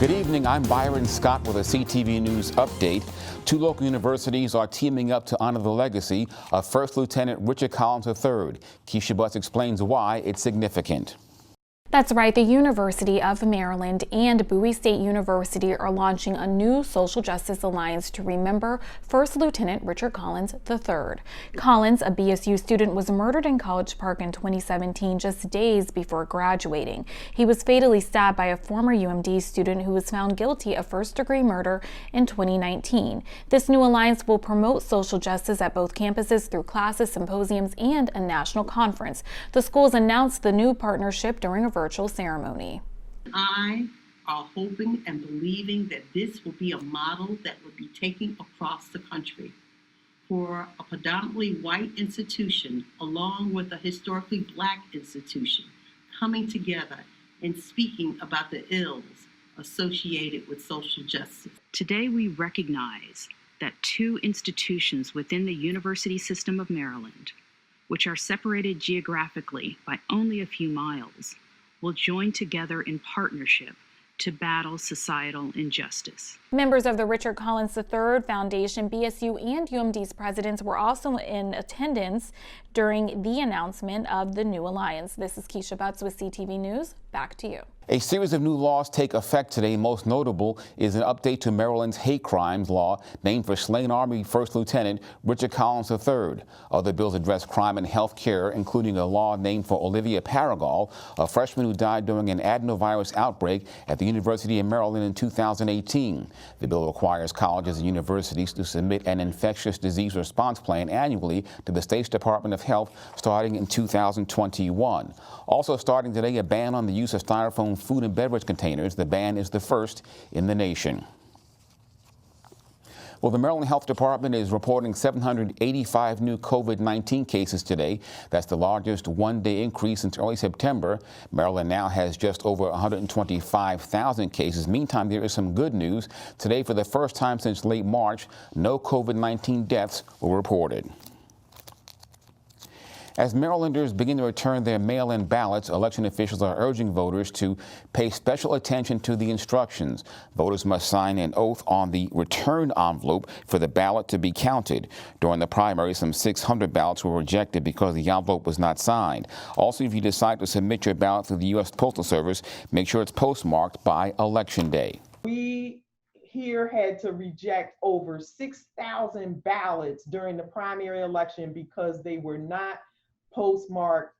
Good evening, I'm Byron Scott with a CTV News update. Two local universities are teaming up to honor the legacy of First Lieutenant Richard Collins III. Keisha Butts explains why it's significant. That's right. The University of Maryland and Bowie State University are launching a new social justice alliance to remember First Lieutenant Richard Collins III. Collins, a BSU student, was murdered in College Park in 2017, just days before graduating. He was fatally stabbed by a former UMD student who was found guilty of first-degree murder in 2019. This new alliance will promote social justice at both campuses through classes, symposiums, and a national conference. The schools announced the new partnership during a virtual ceremony. I are hoping and believing that this will be a model that will be taken across the country for a predominantly white institution along with a historically black institution coming together and speaking about the ills associated with social justice. Today we recognize that two institutions within the University System of Maryland, which are separated geographically by only a few miles, will join together in partnership to battle societal injustice. Members of the Richard Collins III Foundation, BSU, and UMD's presidents were also in attendance during the announcement of the new alliance. This is Keisha Butts with CTV News. Back to you. A series of new laws take effect today. Most notable is an update to Maryland's hate crimes law named for slain Army First Lieutenant Richard Collins III. Other bills address crime and health care, including a law named for Olivia Paragal, a freshman who died during an adenovirus outbreak at the University of Maryland in 2018. The bill requires colleges and universities to submit an infectious disease response plan annually to the state's Department of Health starting in 2021. Also starting today, a ban on the use of styrofoam food and beverage containers. The ban is the first in the nation. Well, the Maryland Health Department is reporting 785 new COVID-19 cases today. That's the largest one-day increase since early September. Maryland now has just over 125,000 cases. Meantime, there is some good news. Today, for the first time since late March, no COVID-19 deaths were reported. As Marylanders begin to return their mail-in ballots, election officials are urging voters to pay special attention to the instructions. Voters must sign an oath on the return envelope for the ballot to be counted. During the primary, some 600 ballots were rejected because the envelope was not signed. Also, if you decide to submit your ballot through the U.S. Postal Service, make sure it's postmarked by Election Day. We here had to reject over 6,000 ballots during the primary election because they were not postmarked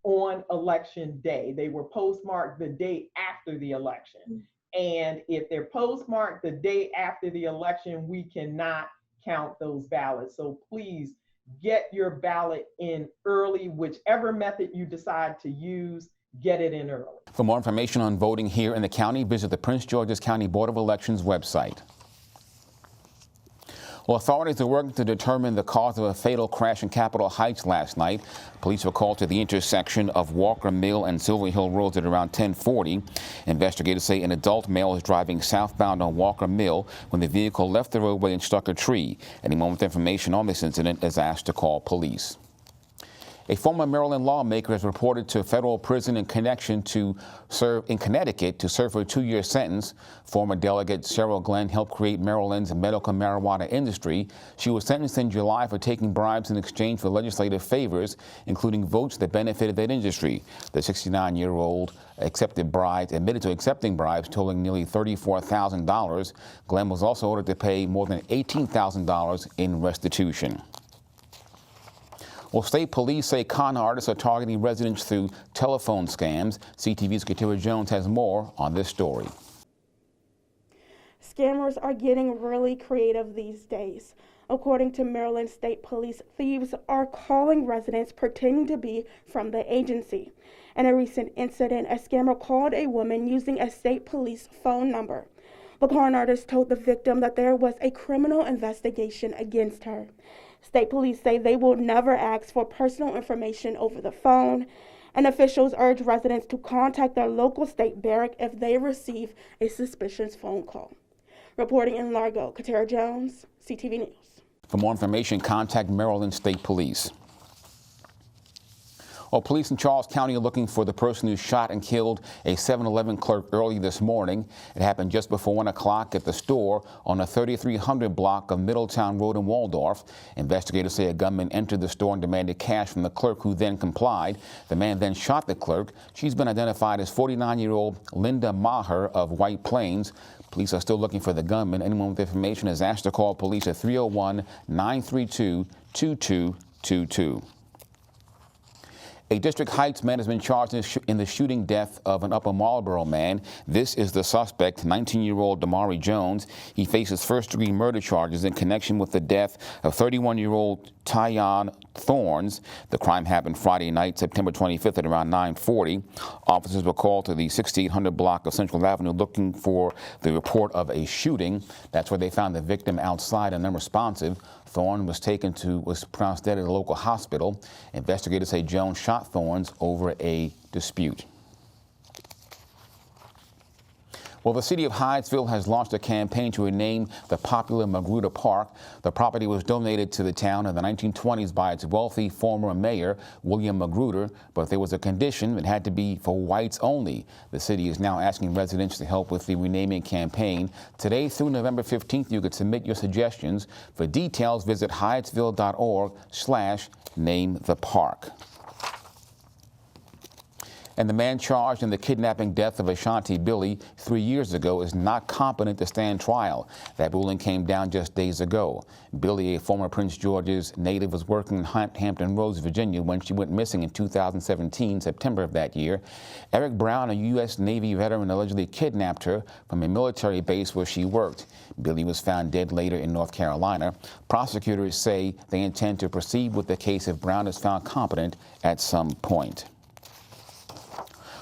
on election day. They were postmarked the day after the election. And if they're postmarked the day after the election, we cannot count those ballots. So please get your ballot in early, whichever method you decide to use, get it in early. For more information on voting here in the county, visit the Prince George's County Board of Elections website. Well, authorities are working to determine the cause of a fatal crash in Capitol Heights last night. Police were called to the intersection of Walker Mill and Silver Hill Roads at around 10:40. Investigators say an adult male was driving southbound on Walker Mill when the vehicle left the roadway and struck a tree. Anyone with information on this incident is asked to call police. A former Maryland lawmaker is reported to a federal prison in Connecticut to serve a 2-year sentence. Former Delegate Cheryl Glenn helped create Maryland's medical marijuana industry. She was sentenced in July for taking bribes in exchange for legislative favors, including votes that benefited that industry. The 69-year-old admitted to accepting bribes totaling nearly $34,000. Glenn was also ordered to pay more than $18,000 in restitution. Well, state police say con artists are targeting residents through telephone scams. CTV's Katira Jones has more on this story. Scammers are getting really creative these days. According to Maryland State Police, thieves are calling residents pretending to be from the agency. In a recent incident, a scammer called a woman using a state police phone number. The con artist told the victim that there was a criminal investigation against her. State police say they will never ask for personal information over the phone, and officials urge residents to contact their local state barrack if they receive a suspicious phone call. Reporting in Largo, Katira Jones, CTV News. For more information, contact Maryland State Police. Well, police in Charles County are looking for the person who shot and killed a 7-Eleven clerk early this morning. It happened just before 1 o'clock at the store on the 3300 block of Middletown Road in Waldorf. Investigators say a gunman entered the store and demanded cash from the clerk, who then complied. The man then shot the clerk. She's been identified as 49-year-old Linda Maher of White Plains. Police are still looking for the gunman. Anyone with information is asked to call police at 301-932-2222. A District Heights man has been charged in the shooting death of an Upper Marlboro man. This is the suspect, 19-year-old Amara Jones. He faces first-degree murder charges in connection with the death of 31-year-old Tyon Thorns. The crime happened Friday night, September 25th at around 9:40. Officers were called to the 6800 block of Central Avenue looking for the report of a shooting. That's where they found the victim outside and unresponsive. Thorne was pronounced dead at a local hospital. Investigators say Jones shot Thorns over a dispute. Well, the city of Hyattsville has launched a campaign to rename the popular Magruder Park. The property was donated to the town in the 1920s by its wealthy former mayor, William Magruder, but there was a condition: it had to be for whites only. The city is now asking residents to help with the renaming campaign. Today through November 15th, you could submit your suggestions. For details, visit hyattsville.org/namethepark. And the man charged in the kidnapping death of Ashanti Billy 3 years ago is not competent to stand trial. That ruling came down just days ago. Billy, a former Prince George's native, was working in Hampton Roads, Virginia, when she went missing in 2017, September of that year. Eric Brown, a U.S. Navy veteran, allegedly kidnapped her from a military base where she worked. Billy was found dead later in North Carolina. Prosecutors say they intend to proceed with the case if Brown is found competent at some point.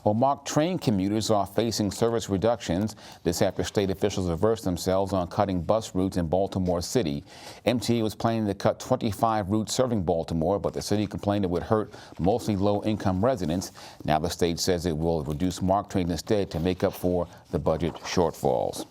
Well, marked train commuters are facing service reductions. This after state officials reversed themselves on cutting bus routes in Baltimore City. MTA was planning to cut 25 routes serving Baltimore, but the city complained it would hurt mostly low-income residents. Now the state says it will reduce marked trains instead to make up for the budget shortfalls.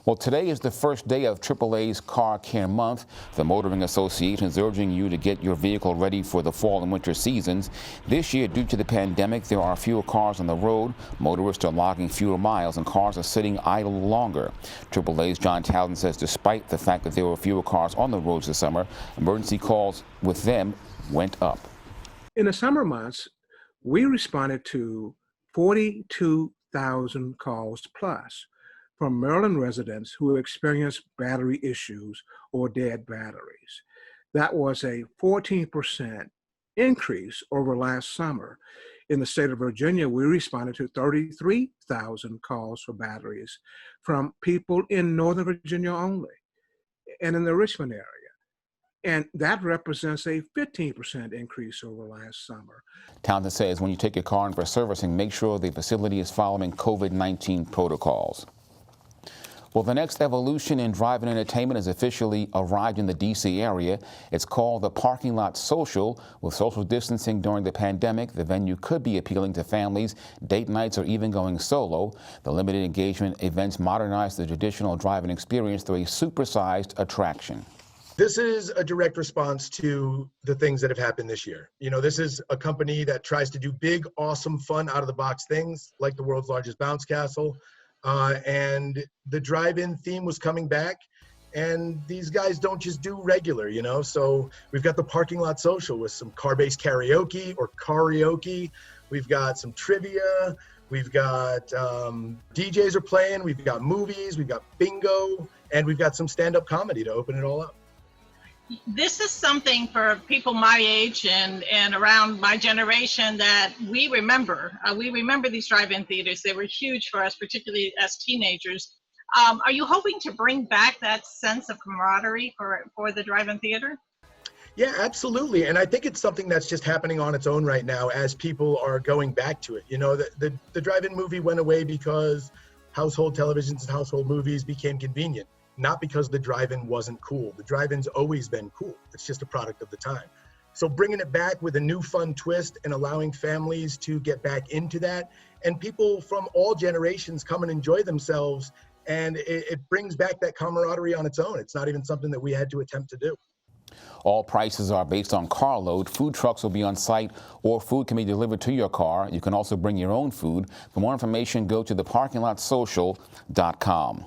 Well, today is the first day of AAA's Car Care Month. The Motoring Association is urging you to get your vehicle ready for the fall and winter seasons. This year, due to the pandemic, there are fewer cars on the road. Motorists are logging fewer miles, and cars are sitting idle longer. AAA's John Townsend says despite the fact that there were fewer cars on the roads this summer, emergency calls with them went up. In the summer months, we responded to 42,000 calls plus from Maryland residents who experienced battery issues or dead batteries. That was a 14% increase over last summer. In the state of Virginia, we responded to 33,000 calls for batteries from people in Northern Virginia only and in the Richmond area. And that represents a 15% increase over last summer. Townsend says when you take your car in for servicing, make sure the facility is following COVID-19 protocols. Well, the next evolution in drive-in entertainment has officially arrived in the D.C. area. It's called the Parking Lot Social. With social distancing during the pandemic, the venue could be appealing to families, date nights, or even going solo. The limited engagement events modernize the traditional drive-in experience through a supersized attraction. This is a direct response to the things that have happened this year. You know, this is a company that tries to do big, awesome, fun, out-of-the-box things like the world's largest bounce castle. And the drive-in theme was coming back, and these guys don't just do regular, you know. So we've got the Parking Lot Social with some car-based karaoke or karaoke. We've got some trivia. We've got DJs are playing. We've got movies. We've got bingo, and we've got some stand-up comedy to open it all up. This is something for people my age and around my generation that we remember. We remember these drive-in theaters. They were huge for us, particularly as teenagers. Are you hoping to bring back that sense of camaraderie for the drive-in theater? Yeah, absolutely. And I think it's something that's just happening on its own right now as people are going back to it. You know, the drive-in movie went away because household televisions and household movies became convenient. Not because the drive-in wasn't cool. The drive-in's always been cool. It's just a product of the time. So bringing it back with a new fun twist and allowing families to get back into that, and people from all generations come and enjoy themselves, and it brings back that camaraderie on its own. It's not even something that we had to attempt to do. All prices are based on carload. Food trucks will be on site or food can be delivered to your car. You can also bring your own food. For more information, go to theparkinglotsocial.com.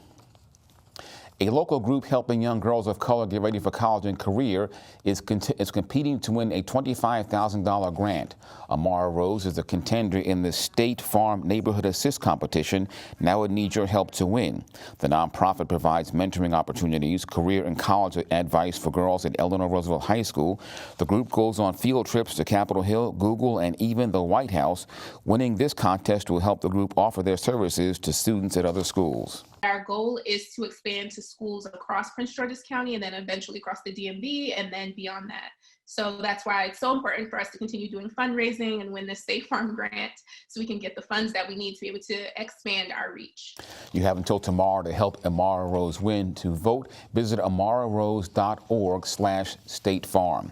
A local group helping young girls of color get ready for college and career is competing to win a $25,000 grant. Amara Rose is a contender in the State Farm Neighborhood Assist competition. Now it needs your help to win. The nonprofit provides mentoring opportunities, career and college advice for girls at Eleanor Roosevelt High School. The group goes on field trips to Capitol Hill, Google, and even the White House. Winning this contest will help the group offer their services to students at other schools. Our goal is to expand to schools across Prince George's County and then eventually across the DMV and then beyond that. So that's why it's so important for us to continue doing fundraising and win the State Farm grant so we can get the funds that we need to be able to expand our reach. You have until tomorrow to help Amara Rose win. To vote, visit amararose.org/State Farm.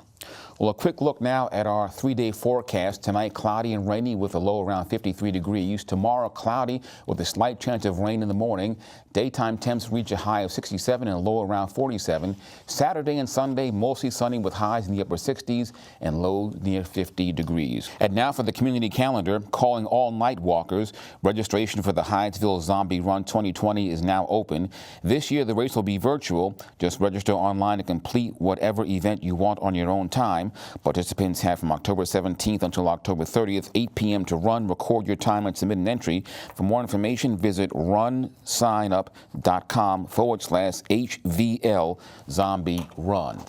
Well, a quick look now at our 3-day forecast. Tonight, cloudy and rainy with a low around 53 degrees. Tomorrow, cloudy with a slight chance of rain in the morning. Daytime temps reach a high of 67 and a low around 47. Saturday and Sunday, mostly sunny with highs in the upper 60s and low near 50 degrees. And now for the community calendar, calling all night walkers. Registration for the Hyattsville Zombie Run 2020 is now open. This year, the race will be virtual. Just register online and complete whatever event you want on your own time. Participants have from October 17th until October 30th, 8 p.m. to run, record your time, and submit an entry. For more information, visit runsignup.com/HVL Zombie Run.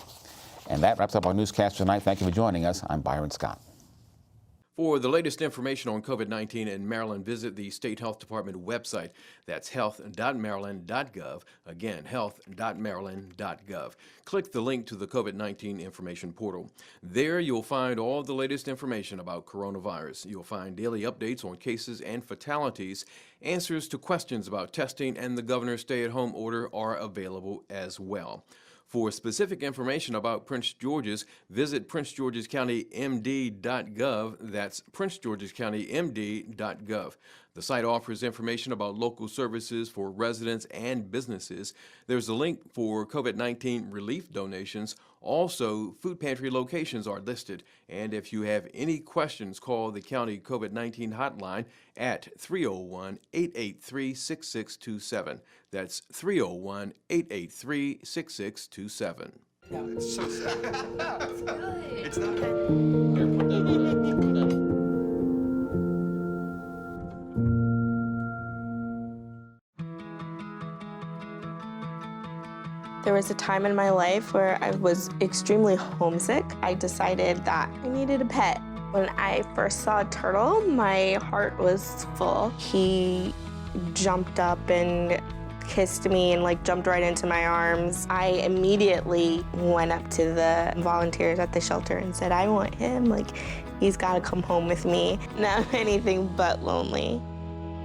And that wraps up our newscast tonight. Thank you for joining us. I'm Byron Scott. For the latest information on COVID-19 in Maryland, visit the State Health Department website. That's health.maryland.gov. Again, health.maryland.gov. Click the link to the COVID-19 information portal. There you'll find all the latest information about coronavirus. You'll find daily updates on cases and fatalities. Answers to questions about testing and the governor's stay-at-home order are available as well. For specific information about Prince George's, visit princegeorgescountymd.gov. That's princegeorgescountymd.gov. The site offers information about local services for residents and businesses. There's a link for COVID-19 relief donations. Also, food pantry locations are listed. And if you have any questions, call the county COVID-19 hotline at 301-883-6627. That's 301-883-6627. It's so sad. It's not. There was a time in my life where I was extremely homesick. I decided that I needed a pet. When I first saw a turtle, my heart was full. He jumped up and kissed me and jumped right into my arms. I immediately went up to the volunteers at the shelter and said, I want him. He's got to come home with me. Not anything but lonely.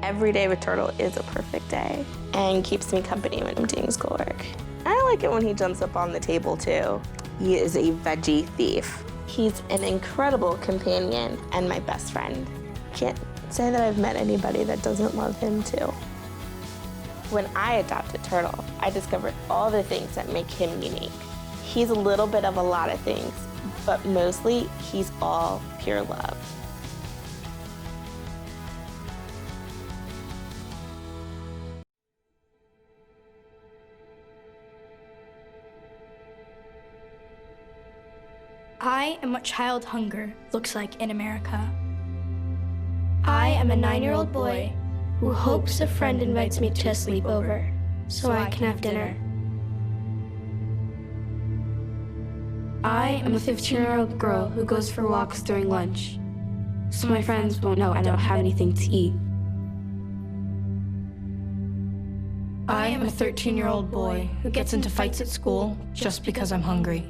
Every day with Turtle is a perfect day and keeps me company when I'm doing schoolwork. I like it when he jumps up on the table too. He is a veggie thief. He's an incredible companion and my best friend. Can't say that I've met anybody that doesn't love him too. When I adopted Turtle, I discovered all the things that make him unique. He's a little bit of a lot of things, but mostly he's all pure love. I am what child hunger looks like in America. I am a 9-year-old boy who hopes a friend invites me to a sleepover so I can have dinner. I am a 15-year-old girl who goes for walks during lunch so my friends won't know I don't have anything to eat. I am a 13-year-old boy who gets into fights at school just because I'm hungry.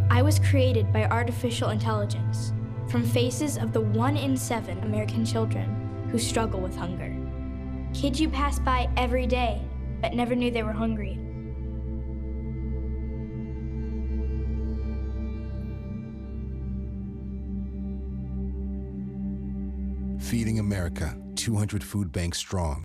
I was created by artificial intelligence from faces of the 1 in 7 American children who struggle with hunger. Kids you pass by every day but never knew they were hungry. Feeding America, 200 food banks strong.